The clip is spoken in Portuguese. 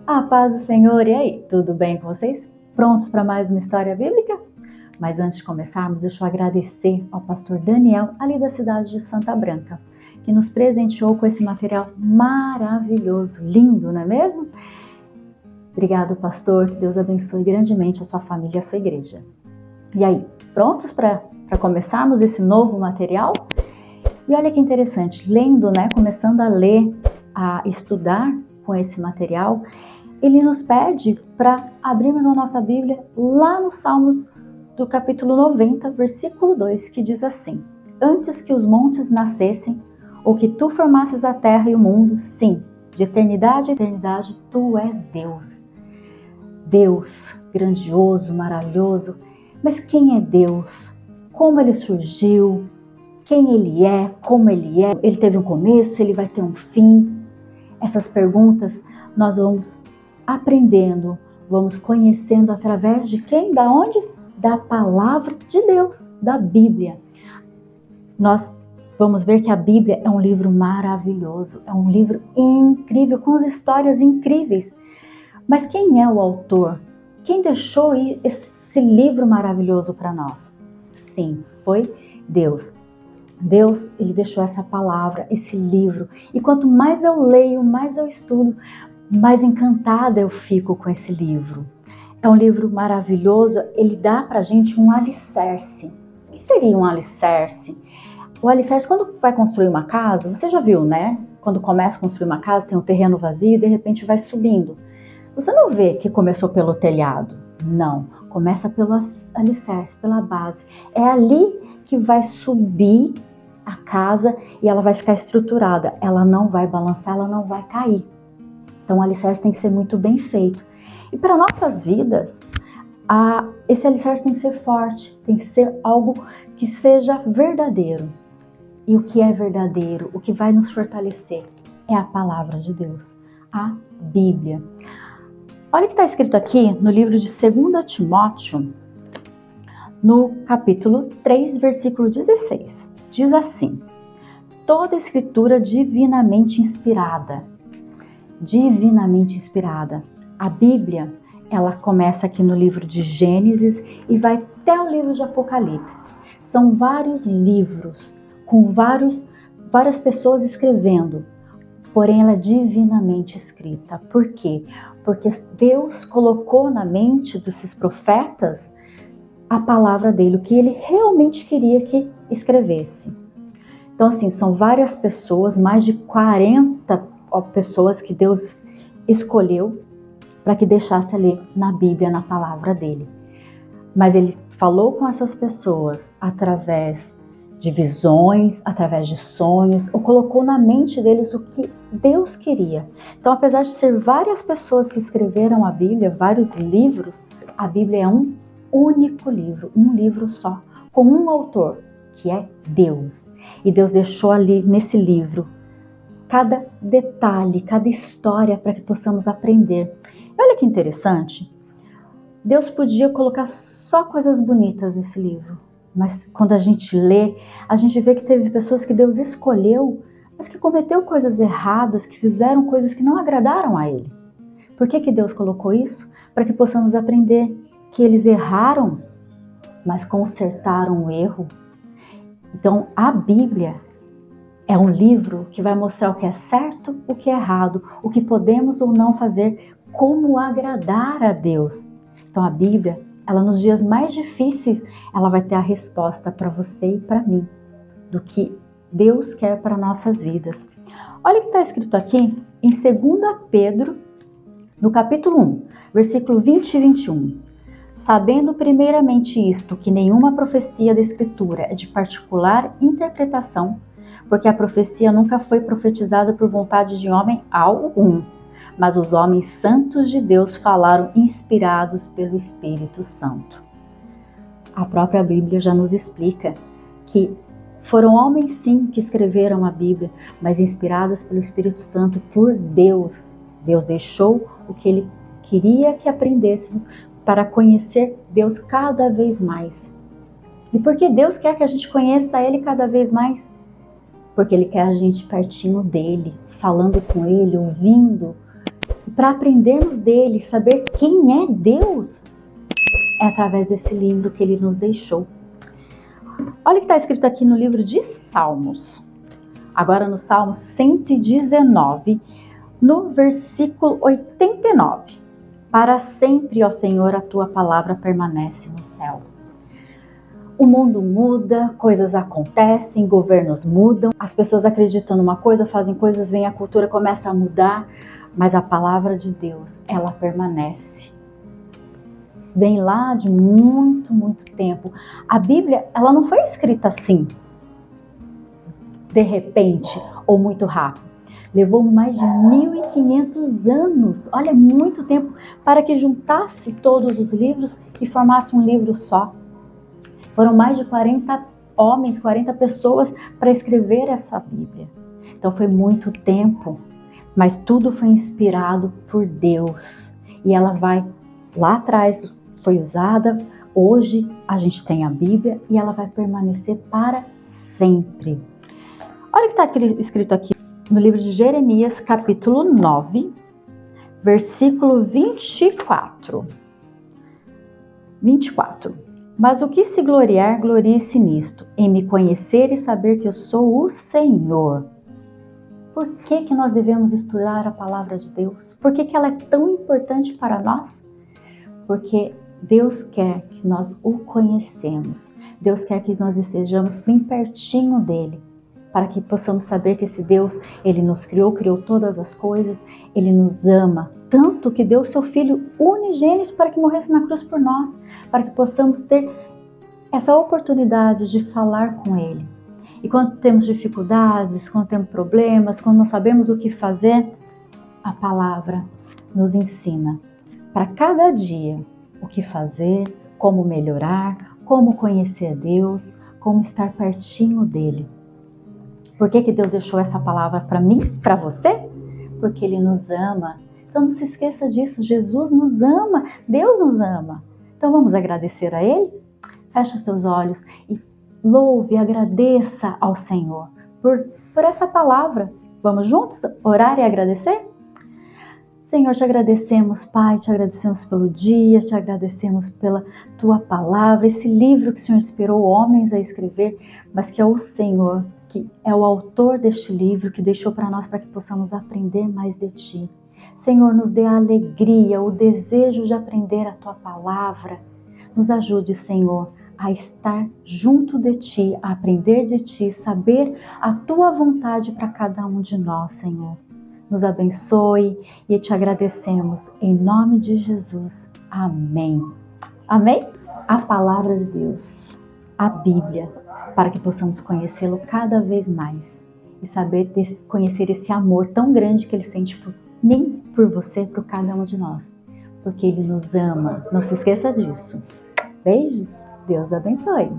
A paz do Senhor, e aí, tudo bem com vocês? Prontos para mais uma história bíblica? Mas antes de começarmos, deixa eu agradecer ao pastor Daniel, ali da cidade de Santa Branca, que nos presenteou com esse material maravilhoso, lindo, não é mesmo? Obrigado, pastor, que Deus abençoe grandemente a sua família e a sua igreja. E aí, prontos para começarmos esse novo material? E olha que interessante, lendo, começando a ler, a estudar com esse material, ele nos pede para abrirmos a nossa Bíblia lá no Salmos do capítulo 90, versículo 2, que diz assim: Antes que os montes nascessem, ou que tu formasses a terra e o mundo, sim, de eternidade a eternidade, tu és Deus. Deus, grandioso, maravilhoso. Mas quem é Deus? Como ele surgiu? Quem ele é? Como ele é? Ele teve um começo? Ele vai ter um fim? Essas perguntas nós vamos aprendendo, vamos conhecendo através de quem? Da onde? Da palavra de Deus, da Bíblia. Nós vamos ver que a Bíblia é um livro maravilhoso, é um livro incrível, com histórias incríveis. Mas quem é o autor? Quem deixou esse livro maravilhoso para nós? Sim, foi Deus. Deus, ele deixou essa palavra, esse livro. E quanto mais eu leio, mais eu estudo, mais encantada eu fico com esse livro. É um livro maravilhoso, ele dá pra gente um alicerce. O que seria um alicerce? O alicerce, quando vai construir uma casa, você já viu, né? Quando começa a construir uma casa, tem um terreno vazio e de repente vai subindo. Você não vê que começou pelo telhado, não. Começa pelo alicerce, pela base. É ali que vai subir a casa e ela vai ficar estruturada. Ela não vai balançar, ela não vai cair. Então o alicerce tem que ser muito bem feito. E para nossas vidas, esse alicerce tem que ser forte, tem que ser algo que seja verdadeiro. E o que é verdadeiro, o que vai nos fortalecer, é a palavra de Deus, a Bíblia. Olha o que está escrito aqui no livro de 2 Timóteo, no capítulo 3, versículo 16. Diz assim: toda escritura divinamente inspirada. A Bíblia, ela começa aqui no livro de Gênesis e vai até o livro de Apocalipse. São vários livros, com várias pessoas escrevendo, porém ela é divinamente escrita. Por quê? Porque Deus colocou na mente desses profetas a palavra dele, o que ele realmente queria que escrevesse. Então, assim, são várias pessoas, mais de 40 pessoas que Deus escolheu para que deixasse ali na Bíblia, na palavra dele. Mas ele falou com essas pessoas através de visões, através de sonhos, ou colocou na mente deles o que Deus queria. Então, apesar de ser várias pessoas que escreveram a Bíblia, vários livros, a Bíblia é um único livro, um livro só, com um autor, que é Deus. E Deus deixou ali nesse livro cada detalhe, cada história para que possamos aprender. E olha que interessante, Deus podia colocar só coisas bonitas nesse livro, mas quando a gente lê, a gente vê que teve pessoas que Deus escolheu, mas que cometeu coisas erradas, que fizeram coisas que não agradaram a Ele. Por que Deus colocou isso? Para que possamos aprender que eles erraram, mas consertaram o erro. Então, a Bíblia é um livro que vai mostrar o que é certo, o que é errado, o que podemos ou não fazer, como agradar a Deus. Então, a Bíblia, ela nos dias mais difíceis, ela vai ter a resposta para você e para mim, do que Deus quer para nossas vidas. Olha o que está escrito aqui em 2 Pedro, no capítulo 1, versículo 20 e 21. Sabendo primeiramente isto, que nenhuma profecia da Escritura é de particular interpretação, porque a profecia nunca foi profetizada por vontade de homem algum, mas os homens santos de Deus falaram inspirados pelo Espírito Santo. A própria Bíblia já nos explica que foram homens sim que escreveram a Bíblia, mas inspirados pelo Espírito Santo por Deus. Deus deixou o que Ele queria que aprendêssemos para conhecer Deus cada vez mais. E por que Deus quer que a gente conheça Ele cada vez mais? Porque Ele quer a gente pertinho dEle, falando com Ele, ouvindo. para aprendermos dele, saber quem é Deus, é através desse livro que ele nos deixou. Olha o que está escrito aqui no livro de Salmos. Agora no Salmo 119, no versículo 89. Para sempre, ó Senhor, a tua palavra permanece no céu. O mundo muda, coisas acontecem, governos mudam, as pessoas acreditam numa coisa, fazem coisas, vem a cultura, começa a mudar, mas a palavra de Deus, ela permanece. Vem lá de muito, muito tempo. A Bíblia, ela não foi escrita assim, de repente ou muito rápido. Levou mais de 1.500 anos, olha, muito tempo, para que juntasse todos os livros e formasse um livro só. Foram mais de 40 homens, 40 pessoas para escrever essa Bíblia. Então foi muito tempo, mas tudo foi inspirado por Deus. E ela vai, lá atrás foi usada, hoje a gente tem a Bíblia e ela vai permanecer para sempre. Olha o que está escrito aqui no livro de Jeremias, capítulo 9, versículo 24. 24. Mas o que se gloriar, glorie-se nisto, em me conhecer e saber que eu sou o Senhor. Por que nós devemos estudar a palavra de Deus? Por que ela é tão importante para nós? Porque Deus quer que nós o conhecemos. Deus quer que nós estejamos bem pertinho dele, para que possamos saber que esse Deus, ele nos criou, criou todas as coisas, ele nos ama, tanto que deu seu Filho unigênito para que morresse na cruz por nós, para que possamos ter essa oportunidade de falar com ele. E quando temos dificuldades, quando temos problemas, quando não sabemos o que fazer, a palavra nos ensina para cada dia o que fazer, como melhorar, como conhecer Deus, como estar pertinho dele. Por que Deus deixou essa palavra para mim, para você? Porque ele nos ama. Então não se esqueça disso, Jesus nos ama, Deus nos ama. Então vamos agradecer a ele? Feche os teus olhos e louve, agradeça ao Senhor por essa palavra. Vamos juntos orar e agradecer? Senhor, te agradecemos, Pai, te agradecemos pelo dia, te agradecemos pela tua palavra, esse livro que o Senhor inspirou homens a escrever, mas que é o Senhor, que é o autor deste livro, que deixou para nós para que possamos aprender mais de ti. Senhor, nos dê a alegria, o desejo de aprender a tua palavra. Nos ajude, Senhor, a estar junto de ti, a aprender de ti, saber a tua vontade para cada um de nós, Senhor. Nos abençoe e te agradecemos em nome de Jesus. Amém. Amém? A palavra de Deus, a Bíblia, para que possamos conhecê-lo cada vez mais e saber conhecer esse amor tão grande que ele sente por mim, por você, por cada um de nós, porque ele nos ama. Não se esqueça disso. Beijos. Deus abençoe.